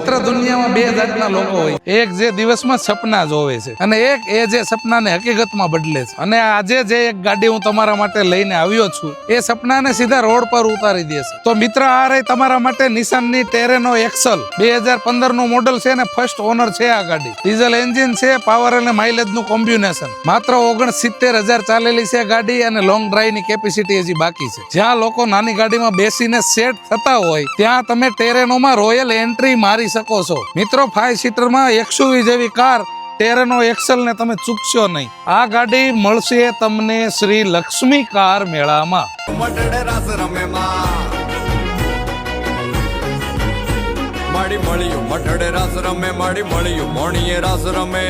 મિત્ર દુનિયામાં બે જાતના લોકો હોય, એક જે દિવસમાં સપના જોવે છે અને એક એ જે સપનાને હકીકતમાં બદલે છે. અને આજે જે એક ગાડી હું તમારા માટે લઈને આવ્યો છું એ સપનાને સીધા રોડ પર ઉતારી દેશે. તો મિત્ર, આ રહી તમારા માટે નિસાનની ટેરેનો એક્સલ 2015 નું મોડલ છે અને ફર્સ્ટ ઓનર છે. આ ગાડી ડીઝલ એન્જિન છે, પાવર અને માઇલેજ નું કોમ્બિનેશન. માત્ર 69,000 ચાલેલી છે ગાડી અને લોંગ ડ્રાઈવ ની કેપેસિટી હજી બાકી છે. જ્યાં લોકો નાની ગાડીમાં બેસીને સેટ થતા હોય ત્યાં તમે ટેરેનોમાં રોયલ એન્ટ્રી મારી શકો છો. મિત્રો, 5 સીટરમાં XUV જેવી કાર ટેરેનો એક્સલ ને તમે ચૂકશો નહીં. આ ગાડી મળશે તમને શ્રી લક્ષ્મી કાર મેળામાં. માડી મળ્યું મઠડે રાસ રમે, માડી મળ્યું મોણીએ રાસ રમે.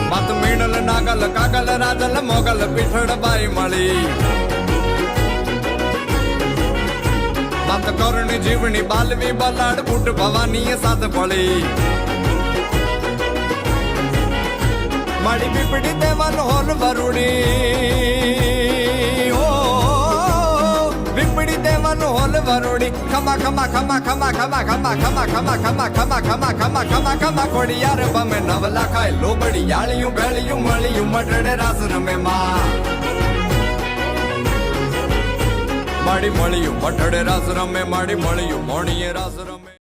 માત મીણલ નાગલ કાગલ રાજલ મોગલ પીઠડ બાઈ મળી. માત કરણી જીવણી બાલવી બલાડ બુટ ભવાની સાથ પડી. માડી પીપડી દેવાન હોલ વરુડી, ઓ પીપડી દેવાન હોલ વરુડી. ખમા ખમા ખમા ખમા ખમા ખમા ખમા ખમા ખમા ખમા ખમા ખમા ખમા ખમા ખોડી યાર બમે નવલા ખાય લોબડી યાળિયું ભેળિયું મળ્યું મટડે રાસ રમે માં. માડી મળ્યું મટડે રાસ રમે, માડી મળ્યું મોણીએ રાસ રમે.